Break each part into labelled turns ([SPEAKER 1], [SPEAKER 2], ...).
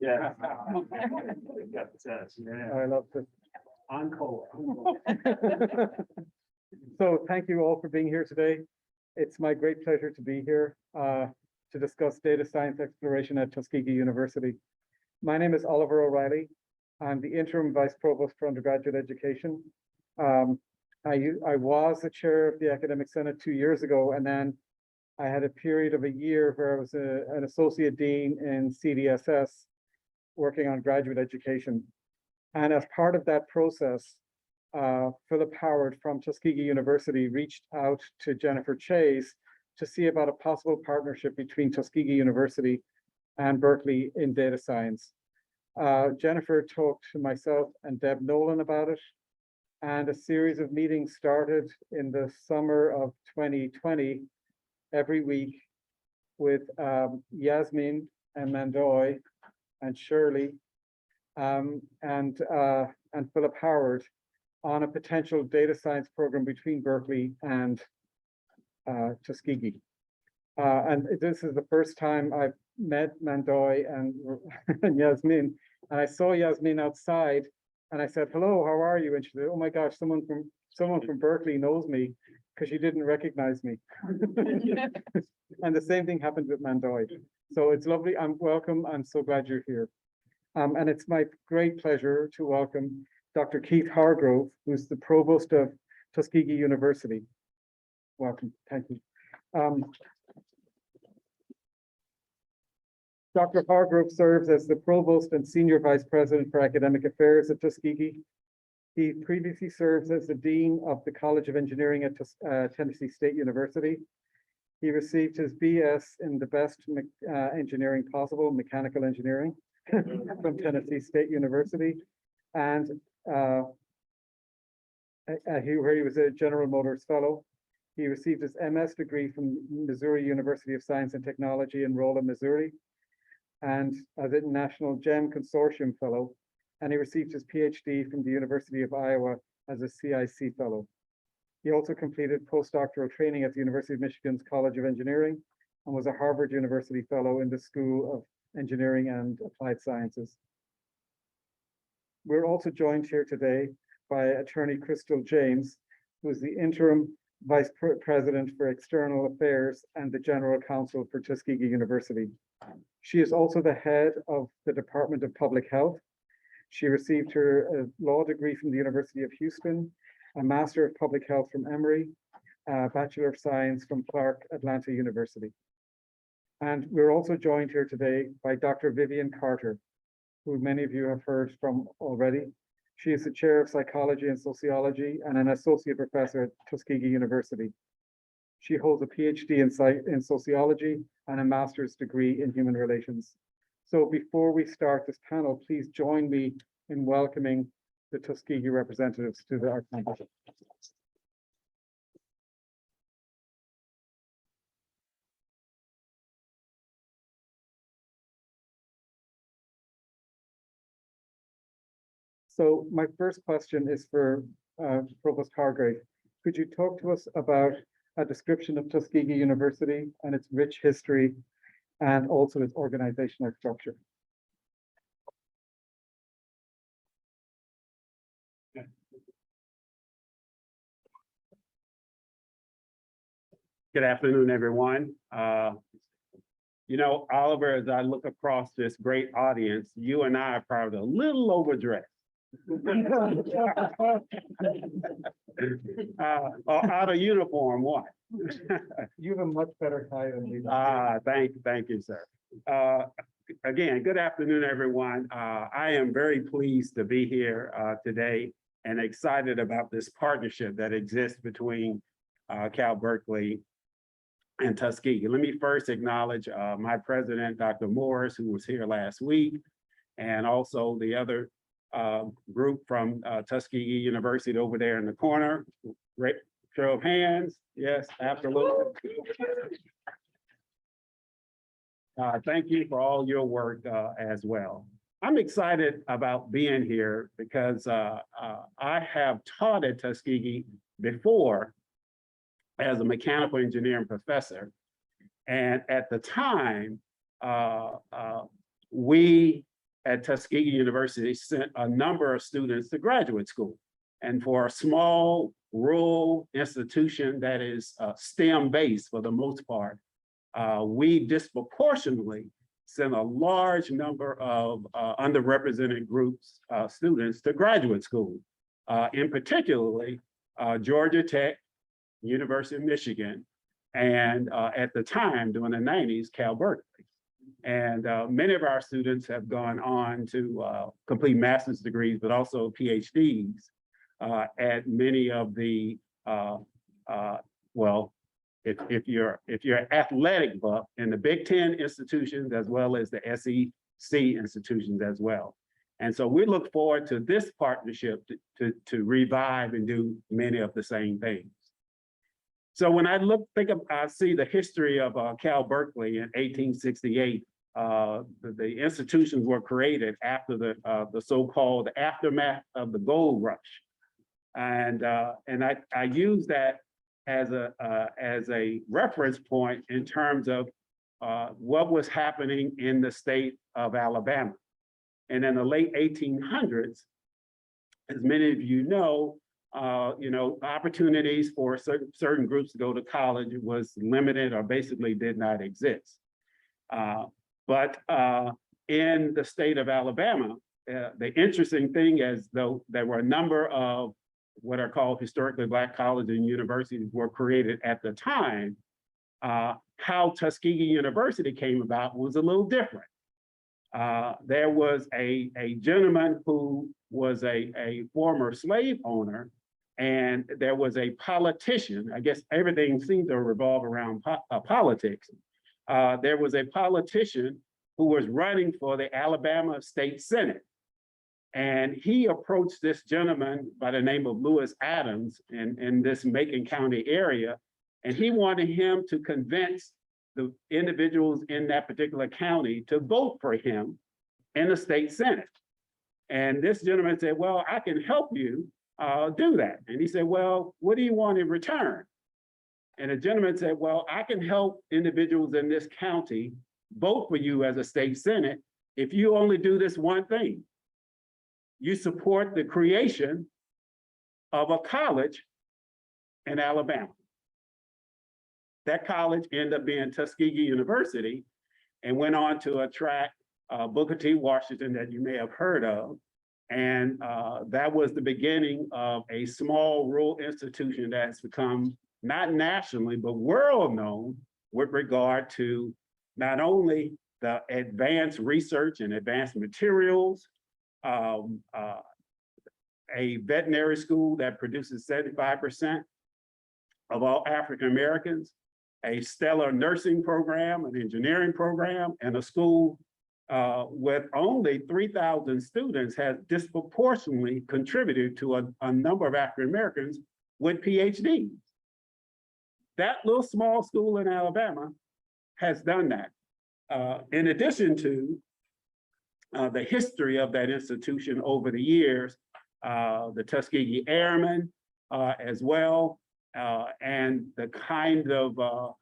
[SPEAKER 1] Yeah. Got the test, yeah.
[SPEAKER 2] I love it.
[SPEAKER 1] Encore.
[SPEAKER 2] So thank you all for being here today. It's my great pleasure to be here to discuss data science exploration at Tuskegee University. My name is Oliver O'Reilly. I'm the interim vice provost for undergraduate education. I was the chair of the academic senate 2 years ago, and then I had a period of a year where I was an associate dean in CDSS working on graduate education. And as part of that process, Philip Howard from Tuskegee University reached out to Jennifer Chase to see about a possible partnership between Tuskegee University and Berkeley in data science. Jennifer talked to myself and Deb Nolan about it, and a series of meetings started in the summer of 2020 every week with Yasmin and Mandoy and Shirley and Philip Howard on a potential data science program between Berkeley and Tuskegee. And this is the first time I've met Mandoy and Yasmin. And I saw Yasmin outside and I said, "Hello, how are you?" And she said, "Oh my gosh, someone from Berkeley knows me," because she didn't recognize me. And the same thing happened with Mandoy. So it's lovely. Welcome. I'm so glad you're here. And it's my great pleasure to welcome Dr. Keith Hargrove, who's the provost of Tuskegee University. Welcome. Thank you. Dr. Hargrove serves as the provost and senior vice president for academic affairs at Tuskegee. He previously served as the dean of the College of Engineering at Tennessee State University. He received his BS in the best engineering possible, mechanical engineering, from Tennessee State University, and where he was a General Motors Fellow. He received his MS degree from Missouri University of Science and Technology in Rolla, Missouri, and as a National GEM Consortium Fellow, and he received his PhD from the University of Iowa as a CIC Fellow. He also completed postdoctoral training at the University of Michigan's College of Engineering and was a Harvard University Fellow in the School of Engineering and Applied Sciences. We're also joined here today by attorney Crystal James, who is the interim vice president for external affairs and the general counsel for Tuskegee University. She is also the head of the Department of Public Health. She received her law degree from the University of Houston, a Master of Public Health from Emory, a Bachelor of Science from Clark Atlanta University. And we're also joined here today by Dr. Vivian Carter, who many of you have heard from already. She is the chair of psychology and sociology and an associate professor at Tuskegee University. She holds a PhD in sociology and a master's degree in human relations. So before we start this panel, please join me in welcoming the Tuskegee representatives to our campus. So my first question is for Provost Hargrove. Could you talk to us about a description of Tuskegee University and its rich history and also its organizational structure?
[SPEAKER 1] Good afternoon, everyone. You know, Oliver, as I look across this great audience, you and I are probably a little overdressed. Out of uniform, what?
[SPEAKER 2] You have a much better tie than me.
[SPEAKER 1] Thank you, sir. Again, good afternoon, everyone. I am very pleased to be here today and excited about this partnership that exists between Cal Berkeley and Tuskegee. Let me first acknowledge my president, Dr. Morris, who was here last week, and also the other group from Tuskegee University over there in the corner. Great show of hands. Yes, absolutely. Thank you for all your work as well. I'm excited about being here because I have taught at Tuskegee before as a mechanical engineering professor. And at the time, we at Tuskegee University sent a number of students to graduate school. And for a small rural institution that is STEM-based for the most part, we disproportionately sent a large number of underrepresented groups, students to graduate school, in particularly Georgia Tech, University of Michigan, and at the time, during the 90s, Cal Berkeley. And many of our students have gone on to complete master's degrees, but also PhDs at many of the, well, if you're athletic buff in the Big Ten institutions, as well as the SEC institutions as well. And so we look forward to this partnership to revive and do many of the same things. So when I see the history of Cal Berkeley in 1868, the institutions were created after the so-called aftermath of the gold rush. And I use that as a reference point in terms of what was happening in the state of Alabama. And in the late 1800s, as many of you know, opportunities for certain groups to go to college was limited or basically did not exist. But in the state of Alabama, the interesting thing is, though, there were a number of what are called historically Black colleges and universities were created at the time. How Tuskegee University came about was a little different. There was a gentleman who was a former slave owner, and there was a politician. I guess everything seemed to revolve around politics. There was a politician who was running for the Alabama State Senate. And he approached this gentleman by the name of Lewis Adams in this Macon County area. And he wanted him to convince the individuals in that particular county to vote for him in the state Senate. And this gentleman said, well, I can help you do that. And he said, well, what do you want in return? And the gentleman said, well, I can help individuals in this county vote for you as a state Senate if you only do this one thing. You support the creation of a college in Alabama. That college ended up being Tuskegee University and went on to attract Booker T. Washington, that you may have heard of. And that was the beginning of a small rural institution that's become not nationally, but world known with regard to not only the advanced research and advanced materials, a veterinary school that produces 75% of all African Americans, a stellar nursing program, an engineering program, and a school with only 3,000 students has disproportionately contributed to a number of African Americans with PhDs. That little small school in Alabama has done that. In addition to the history of that institution over the years, the Tuskegee Airmen as well, and the kind of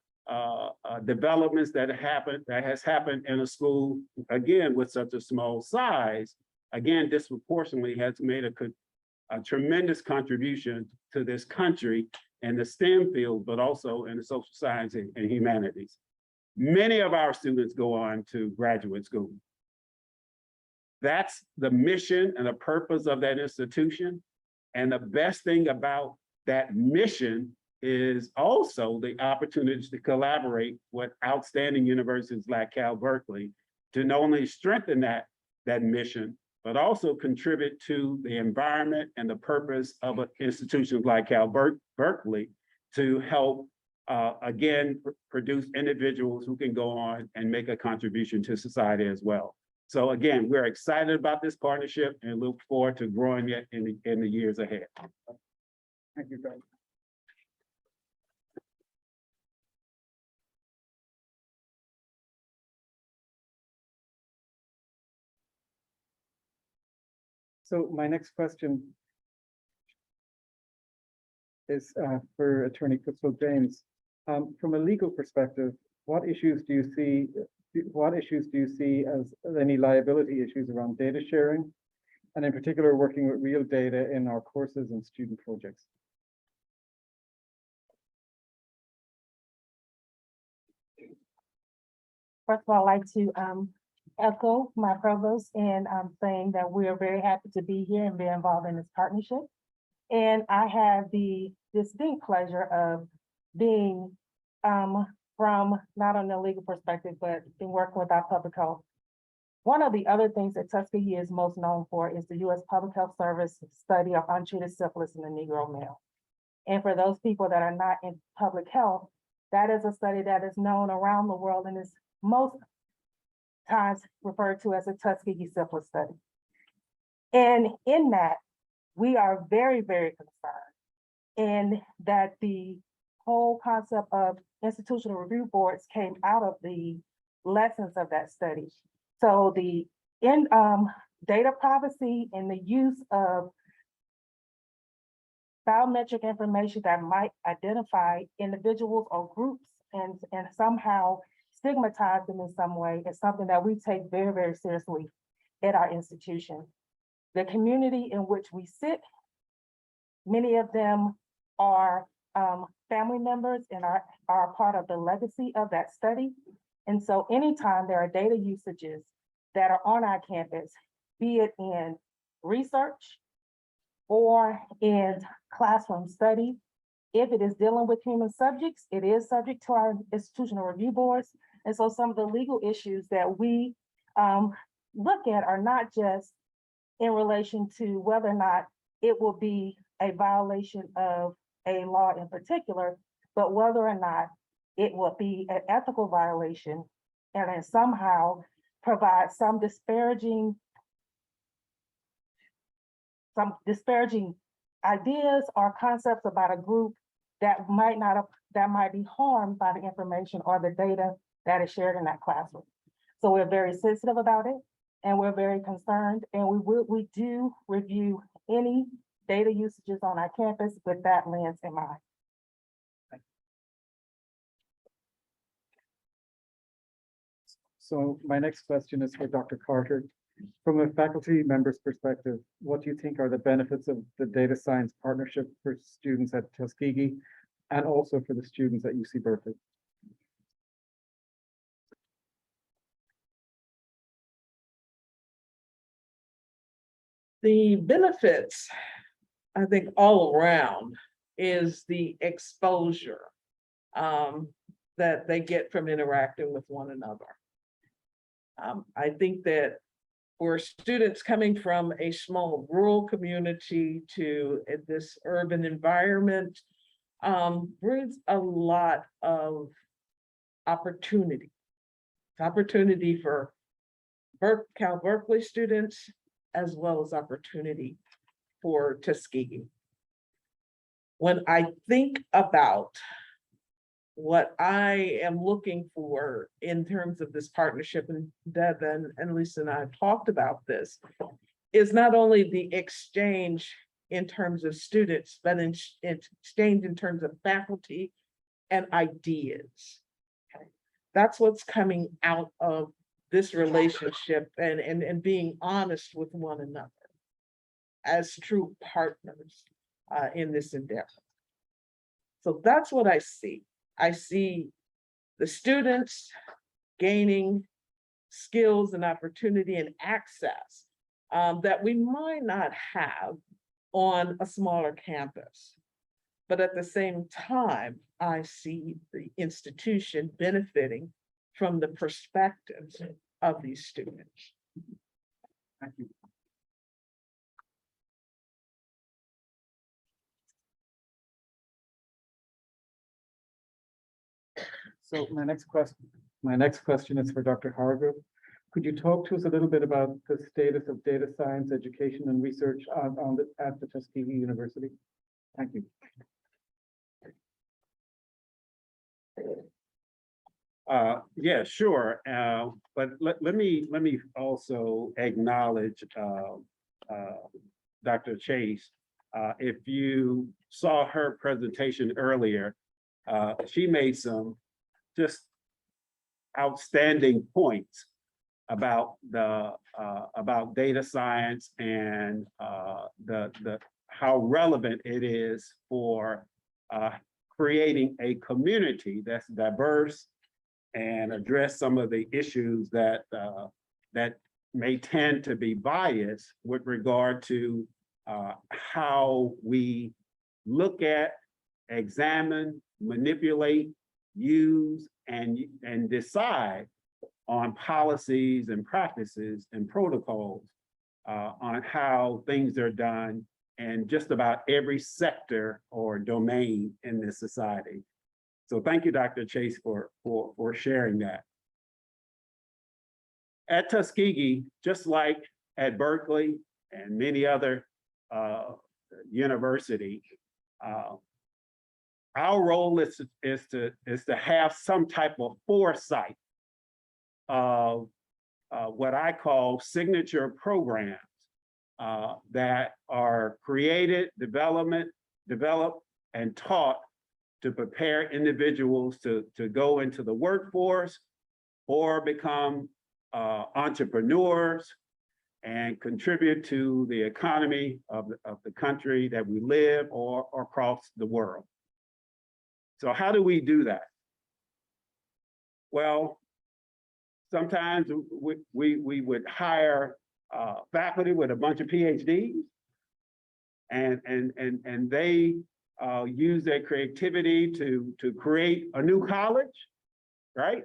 [SPEAKER 1] developments that has happened in a school, again, with such a small size, again, disproportionately has made a tremendous contribution to this country in the STEM field, but also in the social sciences and humanities. Many of our students go on to graduate school. That's the mission and the purpose of that institution. And the best thing about that mission is also the opportunity to collaborate with outstanding universities like Cal Berkeley to not only strengthen that mission, but also contribute to the environment and the purpose of institutions like Cal Berkeley to help, again, produce individuals who can go on and make a contribution to society as well. So again, we're excited about this partnership and look forward to growing it in the years ahead.
[SPEAKER 2] Thank you, Greg. So my next question is for Attorney Crystal James. From a legal perspective, what issues do you see what issues do you see as any liability issues around data sharing? And in particular, working with real data in our courses and student projects?
[SPEAKER 3] First of all, I'd like to echo my provost in saying that we are very happy to be here and be involved in this partnership. And I have the distinct pleasure of being from not on the legal perspective, but in working with our public health. One of the other things that Tuskegee is most known for is the U.S. Public Health Service study of untreated syphilis in the Negro male. And for those people that are not in public health, that is a study that is known around the world and is most times referred to as a Tuskegee syphilis study. And in that, we are very, very concerned in that the whole concept of institutional review boards came out of the lessons of that study. So the data privacy and the use of biometric information that might identify individuals or groups and somehow stigmatize them in some way is something that we take very, very seriously at our institution. The community in which we sit, many of them are family members and are part of the legacy of that study. And so anytime there are data usages that are on our campus, be it in research or in classroom study, if it is dealing with human subjects, it is subject to our institutional review boards. And so some of the legal issues that we look at are not just in relation to whether or not it will be a violation of a law in particular, but whether or not it will be an ethical violation and then somehow provide some disparaging ideas or concepts about a group that might be harmed by the information or the data that is shared in that classroom. So we're very sensitive about it and we're very concerned, and we do review any data usages on our campus with that lens in mind.
[SPEAKER 2] So my next question is for Dr. Carter. From a faculty member's perspective, what do you think are the benefits of the data science partnership for students at Tuskegee and also for the students at UC Berkeley?
[SPEAKER 4] The benefits, I think, all around is the exposure that they get from interacting with one another. I think that for students coming from a small rural community to this urban environment, brings a lot of opportunity. Opportunity for Cal Berkeley students, as well as opportunity for Tuskegee. When I think about what I am looking for in terms of this partnership, and Devin and Lisa and I have talked about this, is not only the exchange in terms of students, but exchange in terms of faculty and ideas. Okay. That's what's coming out of this relationship and being honest with one another as true partners in this endeavor. So that's what I see. I see the students gaining skills and opportunity and access that we might not have on a smaller campus. But at the same time, I see the institution benefiting from the perspectives of these students.
[SPEAKER 2] Thank you. So my next question is for Dr. Hargrove. Could you talk to us a little bit about the status of data science education and research at the Tuskegee University? Thank you.
[SPEAKER 1] Yeah, sure. But let me also acknowledge Dr. Chase. If you saw her presentation earlier, she made some just outstanding points about about data science and how relevant it is for creating a community that's diverse and address some of the issues that may tend to be biased with regard to how we look at, examine, manipulate, use, and decide on policies and practices and protocols on how things are done in just about every sector or domain in this society. So thank you, Dr. Chase, for sharing that. At Tuskegee, just like at Berkeley and many other universities, our role is to have some type of foresight of what I call signature programs that are created, developed, and taught to prepare individuals to go into the workforce or become entrepreneurs and contribute to the economy of the country that we live or across the world. So how do we do that? Well, sometimes we would hire faculty with a bunch of PhDs, and they use their creativity to create a new college, right?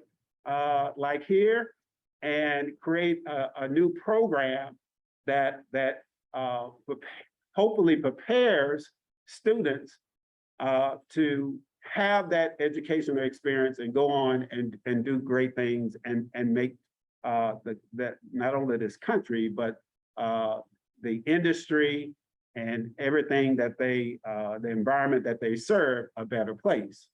[SPEAKER 1] Like here, and create a new program that hopefully prepares students to have that educational experience and go on and do great things and make that not only this country, but the industry and everything that the environment that they serve a better place.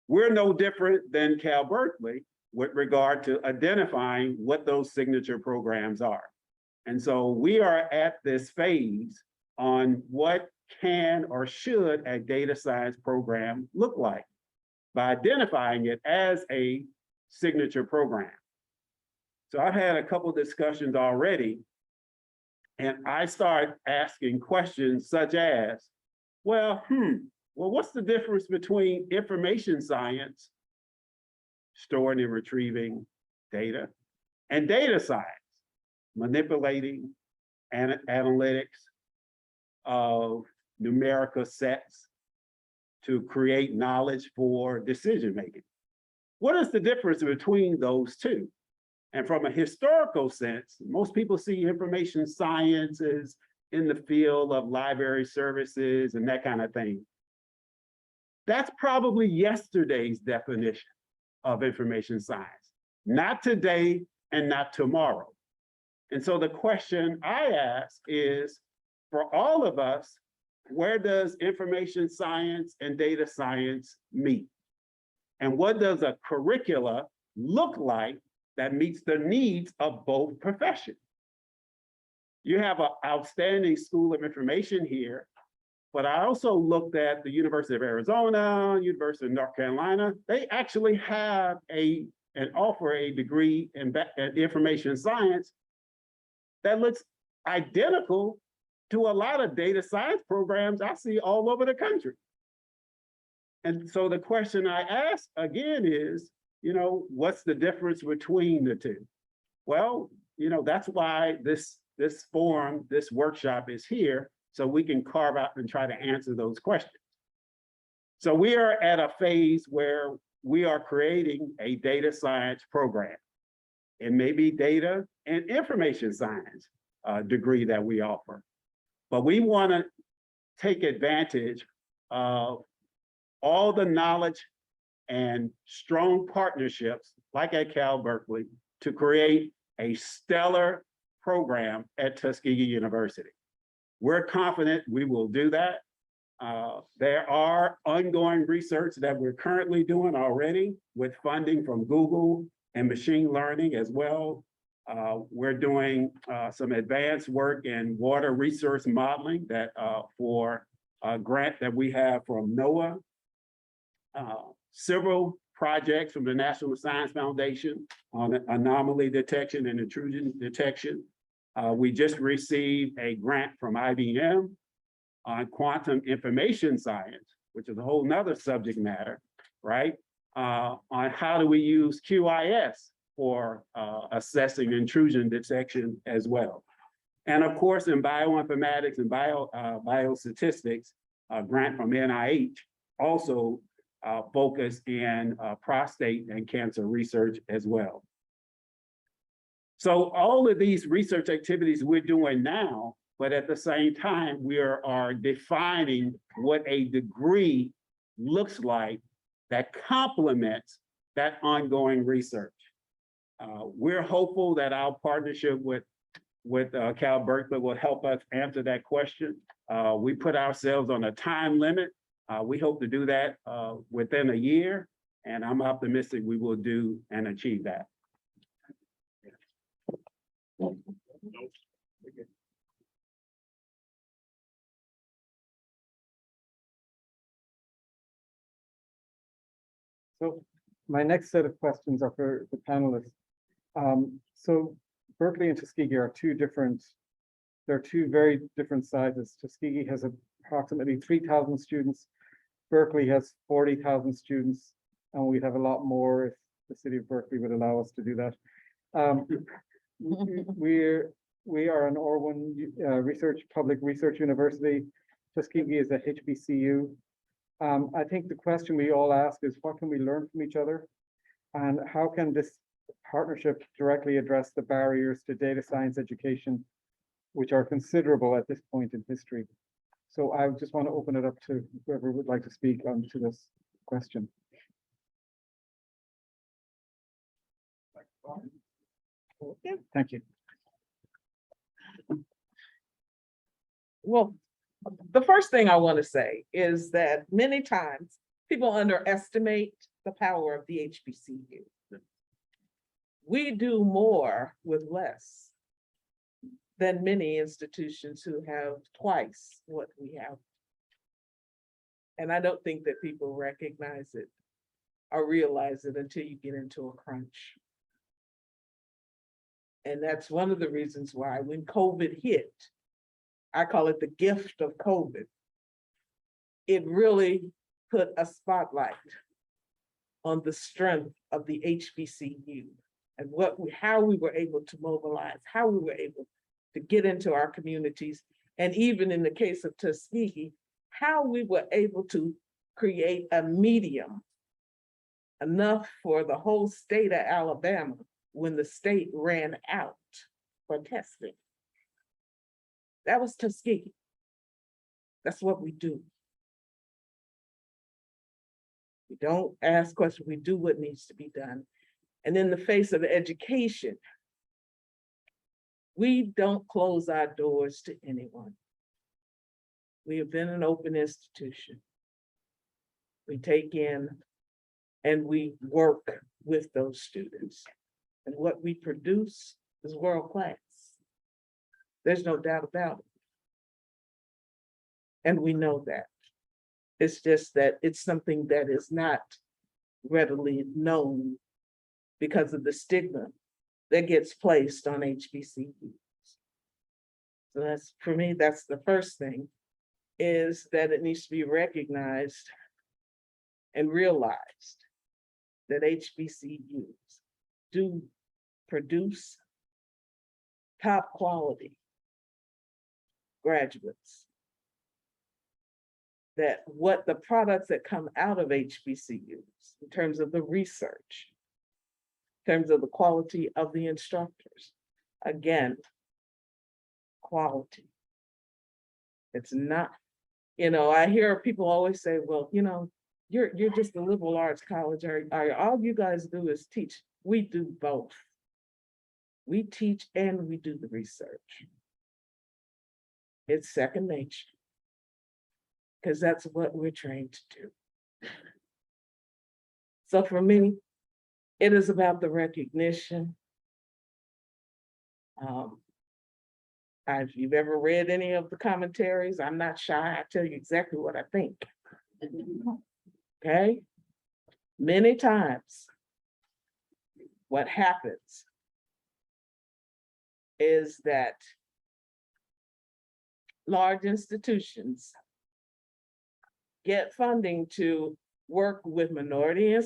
[SPEAKER 1] We're no different than Cal Berkeley with regard to identifying what those signature programs are. And so we are at this phase on what can or should a data science program look like by identifying it as a signature program. So I've had a couple discussions already, and I start asking questions such as, well, what's the difference between information science, storing and retrieving data, and data science, manipulating analytics of numerical sets to create knowledge for decision making? What is the difference between those two? And from a historical sense, most people see information science as in the field of library services and that kind of thing. That's probably yesterday's definition of information science, not today and not tomorrow. And so the question I ask is, for all of us, where does information science and data science meet? And what does a curricula look like that meets the needs of both professions? You have an outstanding School of Information here, but I also looked at the University of Arizona, University of North Carolina. They actually have and offer a degree in information science that looks identical to a lot of data science programs I see all over the country. And so the question I ask again is, what's the difference between the two? Well, that's why this forum, this workshop is here, so we can carve out and try to answer those questions. So we are at a phase where we are creating a data science program. It may be data and information science degree that we offer, but we want to take advantage of all the knowledge and strong partnerships, like at Cal Berkeley, to create a stellar program at Tuskegee University. We're confident we will do that. There are ongoing research that we're currently doing already with funding from Google and machine learning as well. We're doing some advanced work in water resource modeling that for a grant that we have from NOAA. Several projects from the National Science Foundation on anomaly detection and intrusion detection. We just received a grant from IBM on quantum information science, which is a whole nother subject matter, right? On how do we use QIS for assessing intrusion detection as well. And of course, in bioinformatics and biostatistics, a grant from NIH also focused in prostate and cancer research as well. So all of these research activities we're doing now, but at the same time, we are defining what a degree looks like that complements that ongoing research. We're hopeful that our partnership with Cal Berkeley will help us answer that question. We put ourselves on a time limit. We hope to do that within a year, and I'm optimistic we will do and achieve that.
[SPEAKER 2] So my next set of questions are for the panelists. So Berkeley and Tuskegee are they're two very different sizes. Tuskegee has approximately 3,000 students. Berkeley has 40,000 students, and we'd have a lot more if the city of Berkeley would allow us to do that. We are an R1 public research university. Tuskegee is a HBCU. I think the question we all ask is, what can we learn from each other? And how can this partnership directly address the barriers to data science education, which are considerable at this point in history? So I just want to open it up to whoever would like to speak on to this question. Thank you.
[SPEAKER 4] Well, the first thing I want to say is that many times people underestimate the power of the HBCU. We do more with less than many institutions who have twice what we have. And I don't think that people recognize it or realize it until you get into a crunch. And that's one of the reasons why when COVID hit, I call it the gift of COVID, it really put a spotlight on the strength of the HBCU and how we were able to mobilize, how we were able to get into our communities, and even in the case of Tuskegee, how we were able to create a medium enough for the whole state of Alabama when the state ran out for testing. That was Tuskegee. That's what we do. We don't ask questions, we do what needs to be done. And in the face of education, we don't close our doors to anyone. We have been an open institution. We take in and we work with those students. And what we produce is world class. There's no doubt about it. And we know that. It's just that it's something that is not readily known because of the stigma that gets placed on HBCUs. So that's, for me, that's the first thing, is that it needs to be recognized and realized that HBCUs do produce top quality graduates. That what the products that come out of HBCUs, in terms of the research, in terms of the quality of the instructors, again, quality. It's not, I hear people always say, well, you're just a liberal arts college, or all you guys do is teach. We do both. We teach and we do the research. It's second nature, because that's what we're trained to do. So for me, it is about the recognition. If you've ever read any of the commentaries, I'm not shy. I tell you exactly what I think. Okay? Many times, what happens is that large institutions get funding to work with minority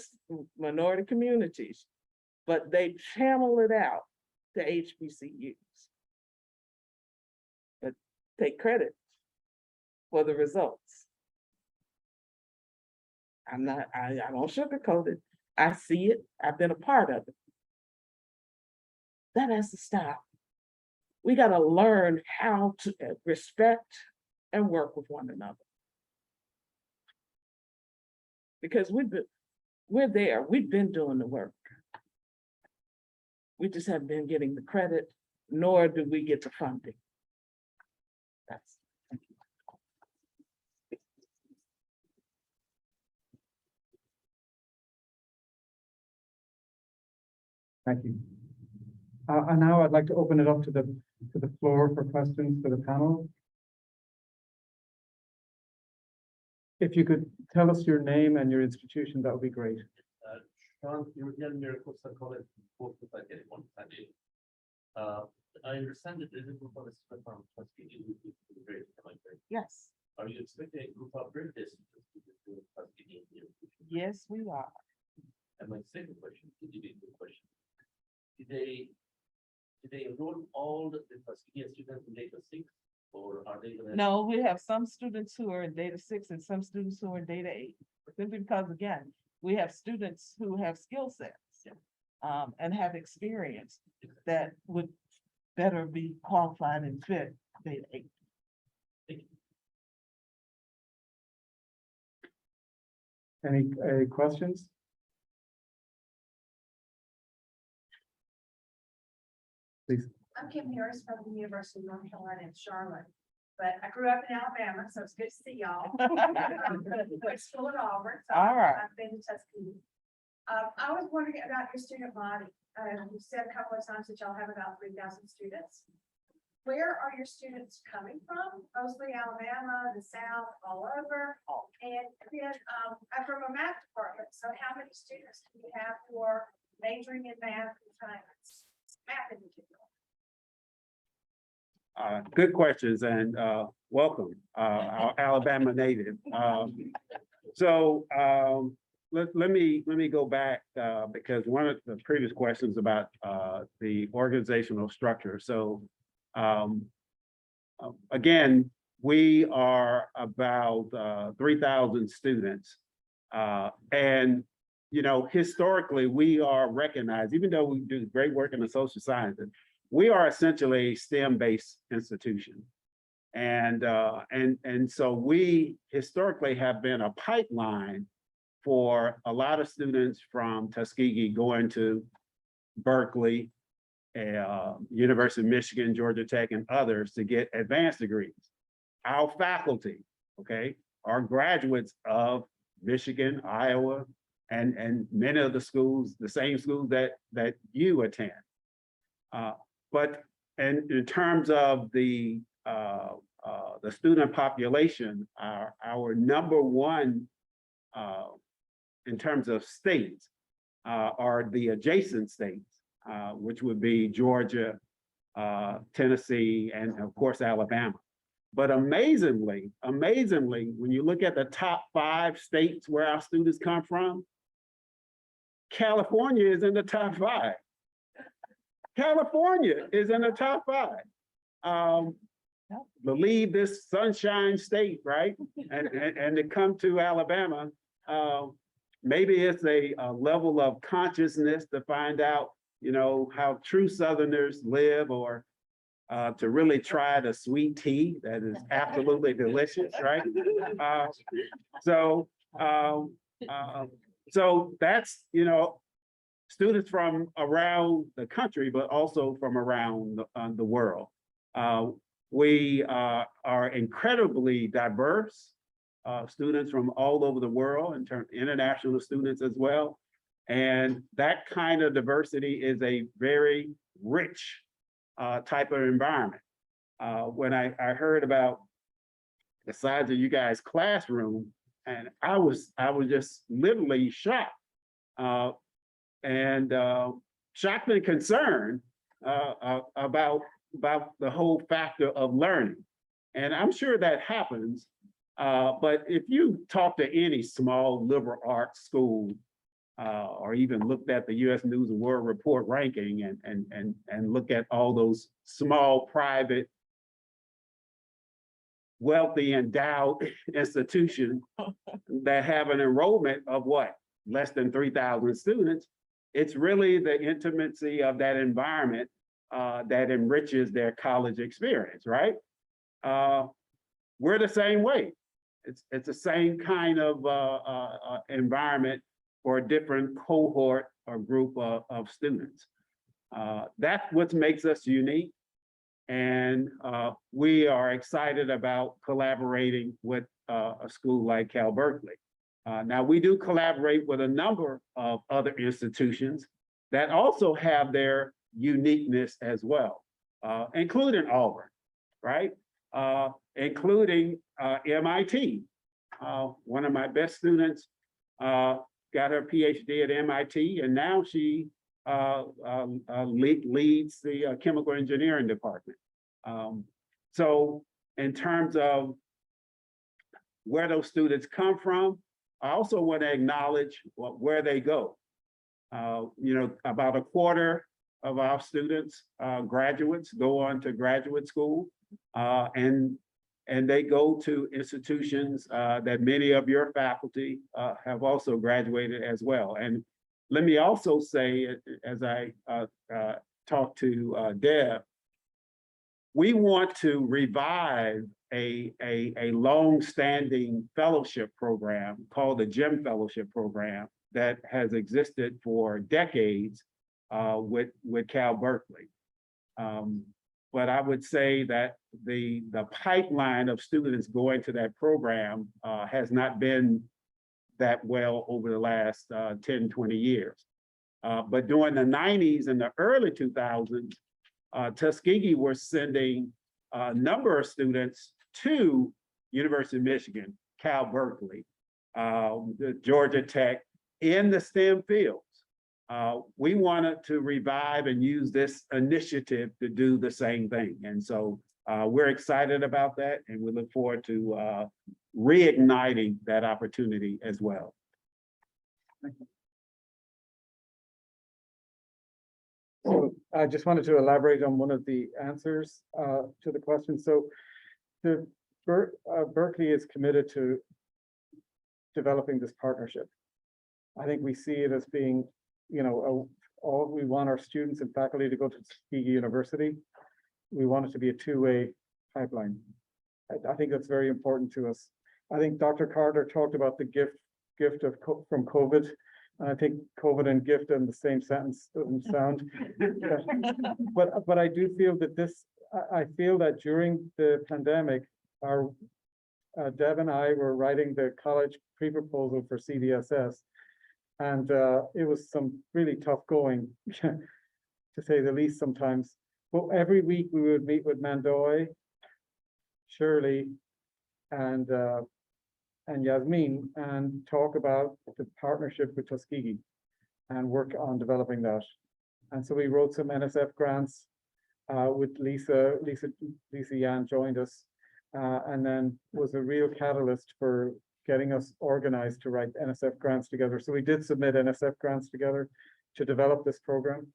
[SPEAKER 4] communities, but they channel it out to HBCUs. But take credit for the results. I don't sugarcoat it. I see it. I've been a part of it. That has to stop. We got to learn how to respect and work with one another. Because we're there. We've been doing the work. We just haven't been getting the credit, nor do we get the funding. That's.
[SPEAKER 2] Thank you. And now I'd like to open it up to the floor for questions for the panel. If you could tell us your name and your institution, that would be great.
[SPEAKER 5] European Miracle College, I understand that there's a group of students from Tuskegee who is great.
[SPEAKER 4] Yes,
[SPEAKER 5] Are you expecting a group of British students to Tuskegee here?
[SPEAKER 4] yes, we are.
[SPEAKER 5] And my second question, could be a good question. Did they enroll all the Tuskegee students in data 6, or are they gonna?
[SPEAKER 4] No, we have some students who are in data 6 and some students who are in data 8. Simply because, again, we have students who have skill sets and have experience that would better be qualified and fit data 8.
[SPEAKER 2] Any questions? Please.
[SPEAKER 6] I'm Kim Harris from the University of North Carolina in Charlotte, but I grew up in Alabama, so it's good to see y'all. Went to school at Auburn. So
[SPEAKER 4] All right.
[SPEAKER 6] I've been to Tuskegee. I was wondering about your student body. You said a couple of times that y'all have about 3,000 students. Where are your students coming from? Mostly Alabama, the South, all over. And then I'm from a math department, so how many students do you have who are majoring in math and science? Math in particular.
[SPEAKER 1] Good questions and welcome, our Alabama native. Let me go back because one of the previous questions about the organizational structure. So again, we are about 3,000 students. And historically, we are recognized, even though we do great work in the social sciences, we are essentially a STEM-based institution. And so we historically have been a pipeline for a lot of students from Tuskegee going to Berkeley, University of Michigan, Georgia Tech, and others to get advanced degrees. Our faculty, okay, are graduates of Michigan, Iowa, and many of the schools, the same schools that you attend. But in terms of the student population, our number one in terms of states are the adjacent states, which would be Georgia, Tennessee, and of course, Alabama. But amazingly, when you look at the top 5 states where our students come from, California is in the top 5. California is in the top 5. Believe this sunshine state, right? And to come to Alabama, maybe it's a level of consciousness to find out, how true Southerners live, or to really try the sweet tea that is absolutely delicious, right? So that's, students from around the country, but also from around the world. We are incredibly diverse, students from all over the world, in terms of international students as well. And that kind of diversity is a very rich type of environment. When I heard about the size of you guys' classroom, and I was just literally shocked. and shocked and concerned about the whole factor of learning. And I'm sure that happens. But if you talk to any small liberal arts school, or even looked at the U.S. News and World Report ranking and look at all those small private wealthy endowed institutions that have an enrollment of what? Less than 3,000 students. It's really the intimacy of that environment that enriches their college experience, right? We're the same way. It's the same kind of environment for a different cohort or group of students. That's what makes us unique. And we are excited about collaborating with a school like Cal Berkeley. Now, we do collaborate with a number of other institutions that also have their uniqueness as well, including Auburn, right? Including MIT. One of my best students got her PhD at MIT, and now she leads the chemical engineering department. So in terms of where those students come from, I also want to acknowledge where they go. You know, about a quarter of our students, graduates, go on to graduate school, and they go to institutions that many of your faculty have also graduated as well. And let me also say, as I talk to Deb, we want to revive a long-standing fellowship program called the GEM Fellowship Program that has existed for decades with Cal Berkeley. But I would say that the pipeline of students going to that program has not been that well over the last 10, 20 years. But during the 90s and the early 2000s, Tuskegee was sending a number of students to University of Michigan, Cal Berkeley, Georgia Tech, in the STEM fields. We wanted to revive and use this initiative to do the same thing. And so we're excited about that, and we look forward to reigniting that opportunity as well.
[SPEAKER 2] Thank you. So I just wanted to elaborate on one of the answers to the question. So Berkeley is committed to developing this partnership. I think we see it as being, you know, all we want our students and faculty to go to Tuskegee University. We want it to be a two-way pipeline. I think that's very important to us. I think Dr. Carter talked about the gift of from COVID. I think COVID and gift in the same sentence doesn't sound. But I do feel that I feel that during the pandemic, our Deb and I were writing the college pre-proposal for CDSS. And it was some really tough going, to say the least sometimes. But every week we would meet with Mandoy, Shirley, and Yasmin, and talk about the partnership with Tuskegee and work on developing that. And so we wrote some NSF grants with Lisa Yan joined us, and then was a real catalyst for getting us organized to write NSF grants together. So we did submit NSF grants together to develop this program.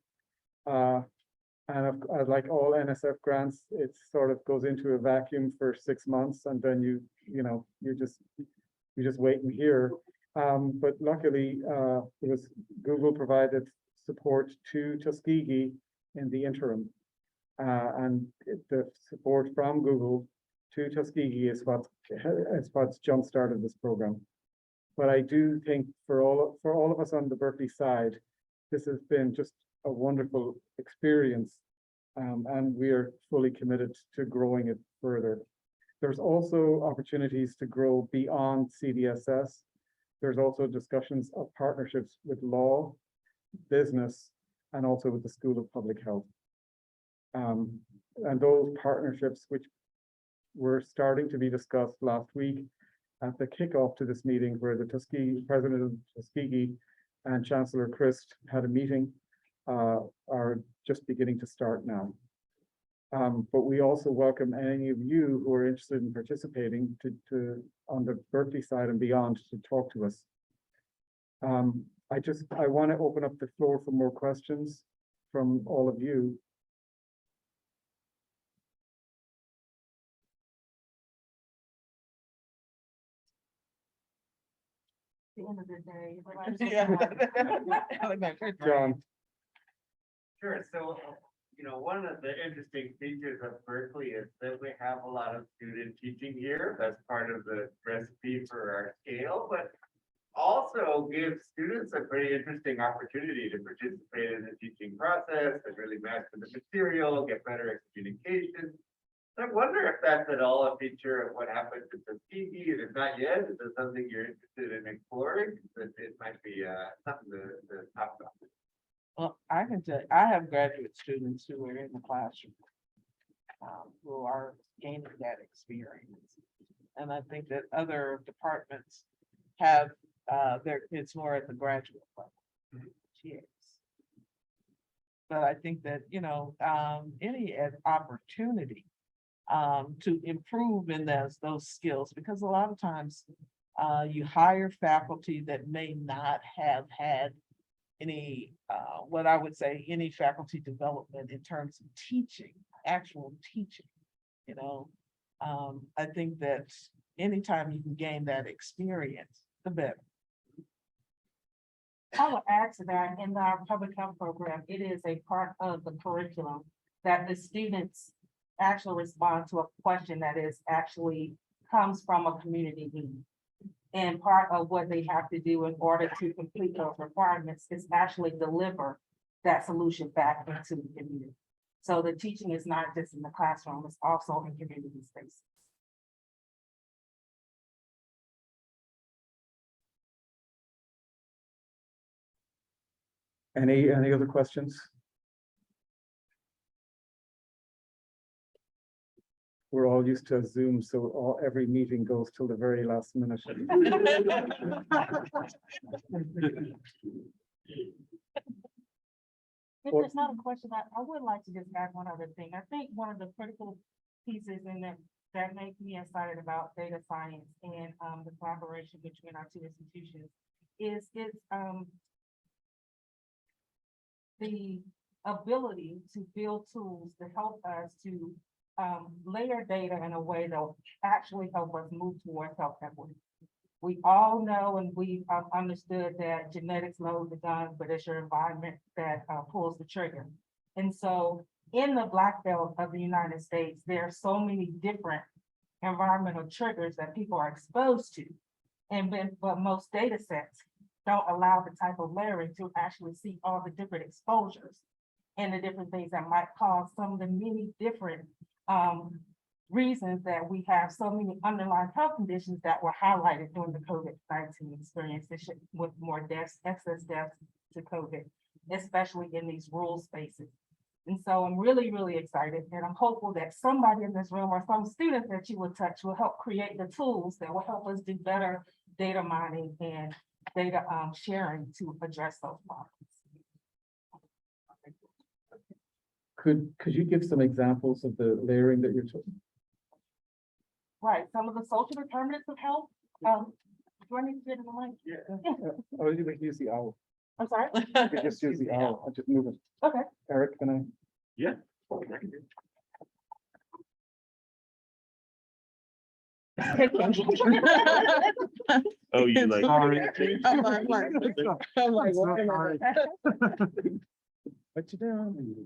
[SPEAKER 2] And like all NSF grants, it sort of goes into a vacuum for 6 months, and then you just wait and hear. But luckily, Google provided support to Tuskegee in the interim, and the support from Google to Tuskegee is what's jump-started this program. But I do think for all of us on the Berkeley side, this has been just a wonderful experience, and we are fully committed to growing it further. There's also opportunities to grow beyond CDSS. There's also discussions of partnerships with law, business, and also with the School of Public Health. And those partnerships, which were starting to be discussed last week at the kickoff to this meeting, where the president of Tuskegee and Chancellor Christ had a meeting, are just beginning to start now. But we also welcome any of you who are interested in participating to on the Berkeley side and beyond to talk to us. I want to open up the floor for more questions from all of you.
[SPEAKER 3] The end of the day.
[SPEAKER 2] John,
[SPEAKER 7] Sure, so, one of the interesting features of Berkeley is that we have a lot of student teaching here. That's part of the recipe for our scale, but also gives students a very interesting opportunity to participate in the teaching process and really master the material, get better at communication. I wonder if that's at all a feature of what happened to Tuskegee, and if not yet, is this something you're interested in exploring? That it might be something to talk about.
[SPEAKER 4] Well, I can tell, I have graduate students who are in the classroom. Who are gaining that experience. And I think that other departments have their kids more at the graduate level. Yes. But I think that, any opportunity to improve in those skills, because a lot of times you hire faculty that may not have had any, what I would say, any faculty development in terms of teaching, actual teaching, I think that anytime you can gain that experience, the better.
[SPEAKER 3] I would add to that, in our public health program, it is a part of the curriculum that the students actually respond to a question that is actually comes from a community need. And part of what they have to do in order to complete those requirements is actually deliver that solution back into the community. So the teaching is not just in the classroom, it's also in community spaces.
[SPEAKER 2] any other questions? We're all used to Zoom, so every meeting goes till the very last minute.
[SPEAKER 3] If there's not a question, I would like to just add one other thing. I think one of the critical pieces in that make me excited about data science and the collaboration between our two institutions is the ability to build tools to help us to layer data in a way that will actually help us move towards health equity. We all know and we've understood that genetics load the gun, but it's your environment that pulls the trigger. And so in the Black Belt of the United States, there are so many different environmental triggers that people are exposed to. But most data sets don't allow the type of layering to actually see all the different exposures and the different things that might cause some of the many different reasons that we have so many underlying health conditions that were highlighted during the COVID-19 experience with more deaths, excess deaths to COVID, especially in these rural spaces. And so I'm really, really excited, and I'm hopeful that somebody in this room or some students that you will touch will help create the tools that will help us do better data mining and data sharing to address those problems.
[SPEAKER 2] Could you give some examples of the layering that you're talking?
[SPEAKER 3] Right, some of the social determinants of health. Do I need to get in the mic?
[SPEAKER 2] Yeah. Oh, you can use the owl.
[SPEAKER 3] I'm sorry.
[SPEAKER 2] You can just use the owl. I'll just move it.
[SPEAKER 3] Okay.
[SPEAKER 2] Eric, can I?
[SPEAKER 1] Yeah.
[SPEAKER 8] Oh, you like.
[SPEAKER 4] I'm like, what am I-
[SPEAKER 2] What you doing?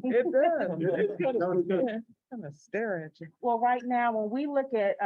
[SPEAKER 4] It does.
[SPEAKER 2] That was good.
[SPEAKER 4] Kind of stare at you.
[SPEAKER 3] Well, right now, when we look at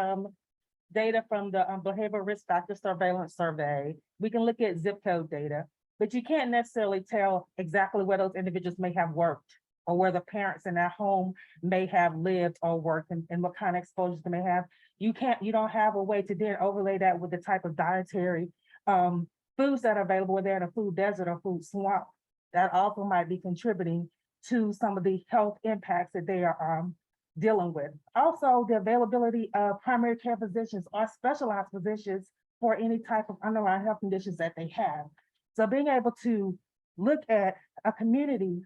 [SPEAKER 3] data from the behavioral risk factor surveillance survey, we can look at zip code data, but you can't necessarily tell exactly where those individuals may have worked or where the parents in that home may have lived or worked and what kind of exposures they may have. You don't have a way to then overlay that with the type of dietary foods that are available whether they're in a food desert or food swamp. That also might be contributing to some of the health impacts that they are dealing with. Also, the availability of primary care physicians or specialized physicians for any type of underlying health conditions that they have. So being able to look at a community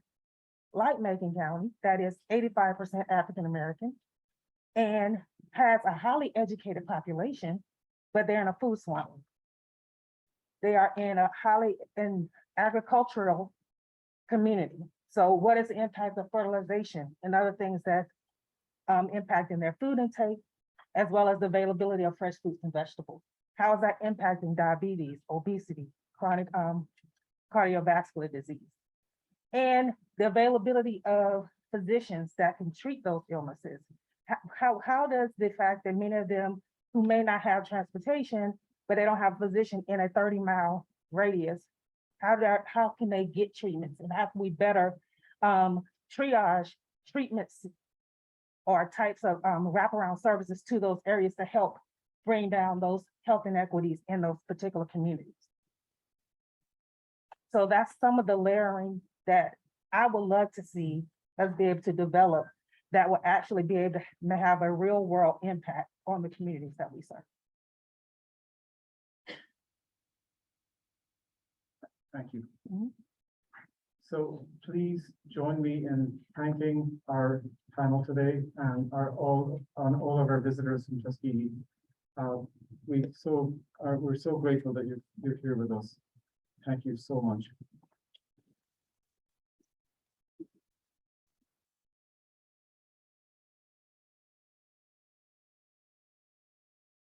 [SPEAKER 3] like Macon County that is 85% African American and has a highly educated population, but they're in a food swamp. They are in a highly agricultural community. So what is the impact of fertilization and other things that impacting their food intake, as well as the availability of fresh fruits and vegetables? How is that impacting diabetes, obesity, chronic cardiovascular disease? And the availability of physicians that can treat those illnesses. How does the fact that many of them who may not have transportation, but they don't have a physician in a 30-mile radius, how can they get treatments, and how can we better triage treatments or types of wraparound services to those areas to help bring down those health inequities in those particular communities? So that's some of the layering that I would love to see us be able to develop that will actually be able to have a real world impact on the communities that we serve.
[SPEAKER 2] Thank you.
[SPEAKER 3] Mhm.
[SPEAKER 2] So please join me in thanking our panel today and all of our visitors from Tuskegee. We're so grateful that you're here with us. Thank you so much.